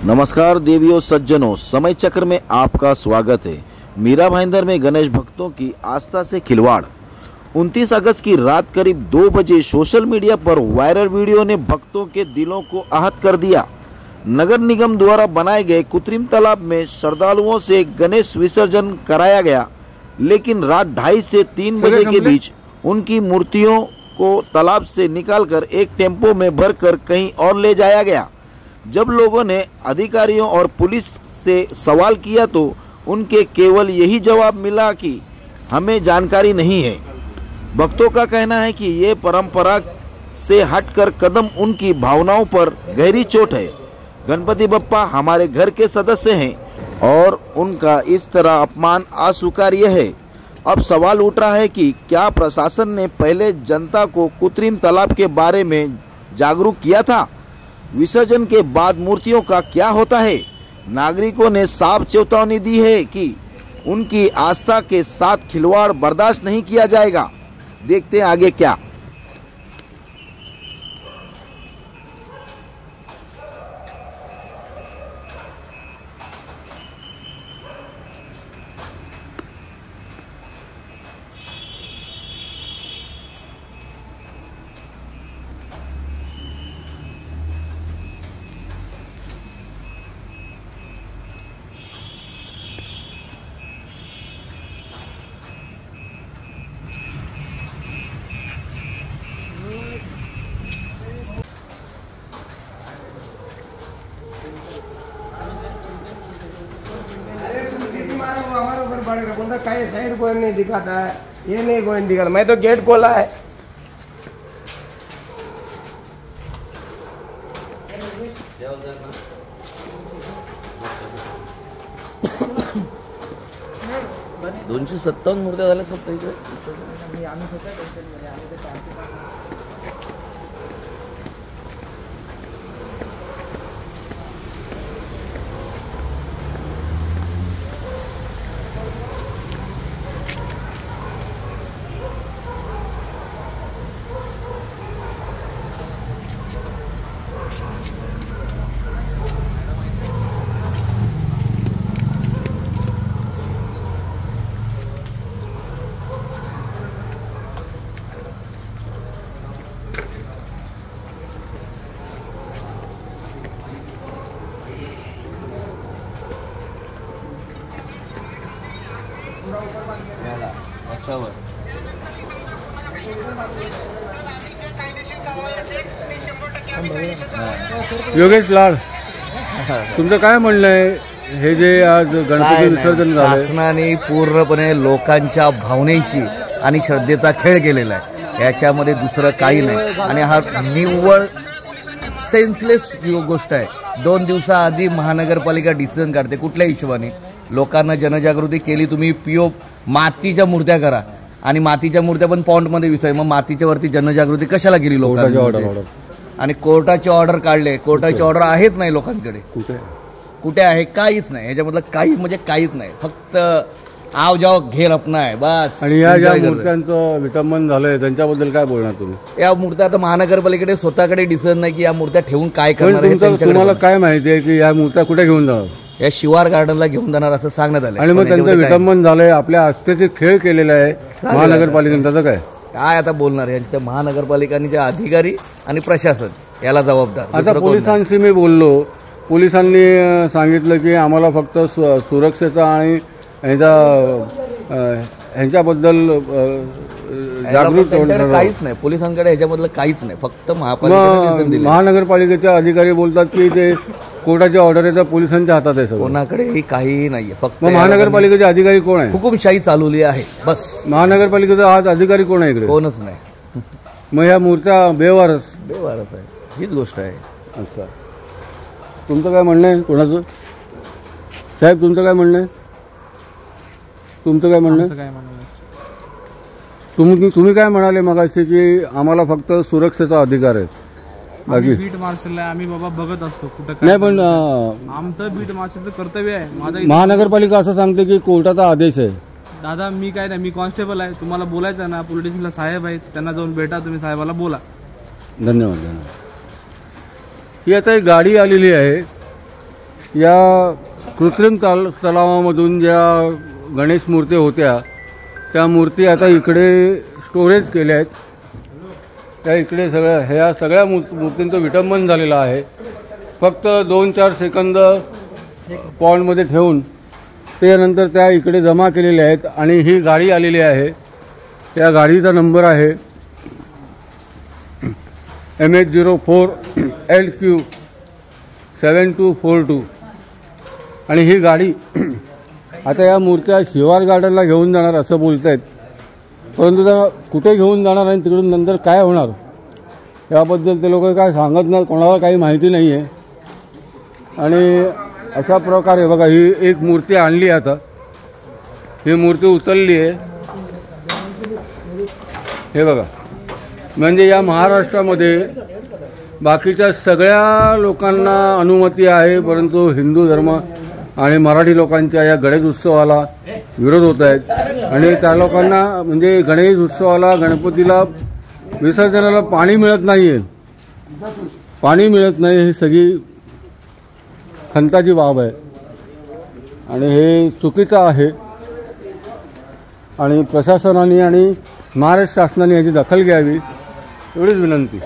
नमस्कार देवियों सज्जनों, समय चक्र में आपका स्वागत है। मीरा भाईंदर में गणेश भक्तों की आस्था से खिलवाड़। 29 अगस्त की रात करीब 2 बजे सोशल मीडिया पर वायरल वीडियो ने भक्तों के दिलों को आहत कर दिया। नगर निगम द्वारा बनाए गए कृत्रिम तालाब में श्रद्धालुओं से गणेश विसर्जन कराया गया, लेकिन रात 2:30 से 3 बजे के बीच उनकी मूर्तियों को तालाब से निकालकर एक टेम्पो में भरकर कहीं और ले जाया गया। जब लोगों ने अधिकारियों और पुलिस से सवाल किया तो उनके केवल यही जवाब मिला कि हमें जानकारी नहीं है। भक्तों का कहना है कि ये परंपरा से हटकर कदम उनकी भावनाओं पर गहरी चोट है। गणपति बप्पा हमारे घर के सदस्य हैं और उनका इस तरह अपमान अस्वीकार्य है। अब सवाल उठ रहा है कि क्या प्रशासन ने पहले जनता को कृत्रिम तालाब के बारे में जागरूक किया था? विसर्जन के बाद मूर्तियों का क्या होता है? नागरिकों ने साफ चेतावनी दी है कि उनकी आस्था के साथ खिलवाड़ बर्दाश्त नहीं किया जाएगा। देखते हैं आगे क्या। हमारे ऊपर बढ़ रहा बोलता कहीं साइड कोई नहीं दिखाता है, ये नहीं कोई नहीं दिखाता। मैं तो गेट खोला है। दोनशे 57 मूर्त्या झाल्यात फक्त इकडे। योगेश लाड, तुमचं काय म्हणणं आहे? हे जे आज गणपती विसर्जन झालं, शासनाने पूर्णपणे लोकांच्या भावनेशी आणि श्रद्धेचा खेळ केलेला आहे। याच्यामध्ये दुसरं काही नाही आणि हा निव्वळ सेन्सलेस गोष्ट आहे। 2 दिवसाआधी महानगरपालिका डिसिजन काढते कुठल्या हिशोबाने? लोकांना जनजागृती केली, तुम्ही पीओ मातीच्या मूर्त्या करा आणि मातीच्या मूर्त्या पण पॉन्डमध्ये विसर्जन, मग मातीच्या वरती जनजागृती कशाला केली लोकांनी? आणि कोर्टाचे ऑर्डर काढले, कोर्टाची ऑर्डर आहेच नाही लोकांकडे। कुठे आहे? काहीच नाही। ह्याच्यामधलं काही म्हणजे काहीच नाही, फक्त आव जाव घेर अपना आहे बस। आणि या ज्या मूर्त्यांचं विटंबन झालंय त्यांच्याबद्दल काय बोलणार तुम्ही? या मूर्त्या आता महानगरपालिकेकडे स्वतःकडे डिसिजन नाही की या मूर्त्या ठेवून काय करणार आहे। तुम्हाला काय माहिती आहे की या मूर्त्या कुठे घेऊन जाणार? या शिवार गार्डनला घेऊन जाणार असं सांगण्यात आलं। आणि मग त्यांचं विटंबन झालंय, आपल्या आस्थेचे खेळ केलेले आहे महानगरपालिकेने, त्याचं काय काय आता बोलणार? यांच्या महानगरपालिकांचे अधिकारी आणि प्रशासन याला जबाबदार। आता पोलिसांशी मी बोललो, पोलिसांनी सांगितलं की आम्हाला फक्त सुरक्षेचा आणि ह्यांच्याबद्दल जागृत काहीच नाही। पोलिसांकडे ह्याच्यामधलं काहीच नाही, फक्त महानगरपालिकेचे अधिकारी बोलतात की ते कोर्टाची ऑर्डर आहे, पोलिसांच्या हातात आहे। कोणाकडेही काही नाहीये, फक्त महानगरपालिकेचे अधिकारी कोण आहे? हुकुमशाही चालवली आहे बस। महानगरपालिकेचा आज अधिकारी कोण आहे इकडे? कोणच नाही। मग ह्या मूर्त्या बेवारस आहे, हीच गोष्ट आहे। अच्छा, तुमचं काय म्हणणं आहे? कोणाचं साहेब, तुमचं काय म्हणणं आहे? तुम्ही काय म्हणाले मगाशी की आम्हाला फक्त सुरक्षेचा अधिकार आहे? बाकी बीट मार्शल आहे, आम्ही बाबा बघत असतो कुठं नाही, पण आमचं बीट मार्शलचं कर्तव्य आहे। माझं महानगरपालिका असं सांगते की कोर्टाचा आदेश आहे। दादा मी काय नाही, मी कॉन्स्टेबल आहे, तुम्हाला बोलायचं ना, पोलीस स्टेशनला साहेब आहेत, त्यांना जाऊन भेटा, तुम्ही साहेबाला बोला। धन्यवाद। ही आता एक गाडी आलेली आहे, या कृत्रिम तलावामधून ज्या गणेश मूर्ती होत्या त्या मूर्ती आता इकडे स्टोरेज केल्या आहेत. त्या इकडे ह्या सगळ्या मूर्तींचं विटंबन झालेलं आहे. फक्त 2-4 सेकंद पॉन्डमध्ये ठेवून त्यानंतर त्या इकडे जमा केलेल्या आहेत. आणि ही गाडी आलेली आहे. त्या गाडीचा नंबर आहे MH04LQ 7242. आणि ही गाडी आता या मूर्त्या शिवार गार्डनला घेऊन जाणार असं बोलत आहेत. परंतु त्या कुठे घेऊन जाणार आणि तिकडून नंतर काय होणार याबद्दल ते लोक काय सांगत नाही. कोणाला काही माहिती नाही आहे. आणि अशा प्रकारे बघा ही एक मूर्ती आणली. आता ही मूर्ती उचलली आहे. हे बघा, म्हणजे या महाराष्ट्रामध्ये बाकीच्या सगळ्या लोकांना अनुमती आहे, परंतु हिंदू धर्म आणि मराठी लोकांच्या या गणेश उत्सवाला विरोध होत आहेत. आणि त्या लोकांना म्हणजे गणेश उत्सवाला गणपतीला विसर्जनाला पाणी मिळत नाही आहे. पाणी मिळत नाही ही सगळी खंताची बाब आहे आणि हे चुकीचं आहे. आणि प्रशासनाने आणि महाराष्ट्र शासनाने याची दखल घ्यावी एवढीच विनंती.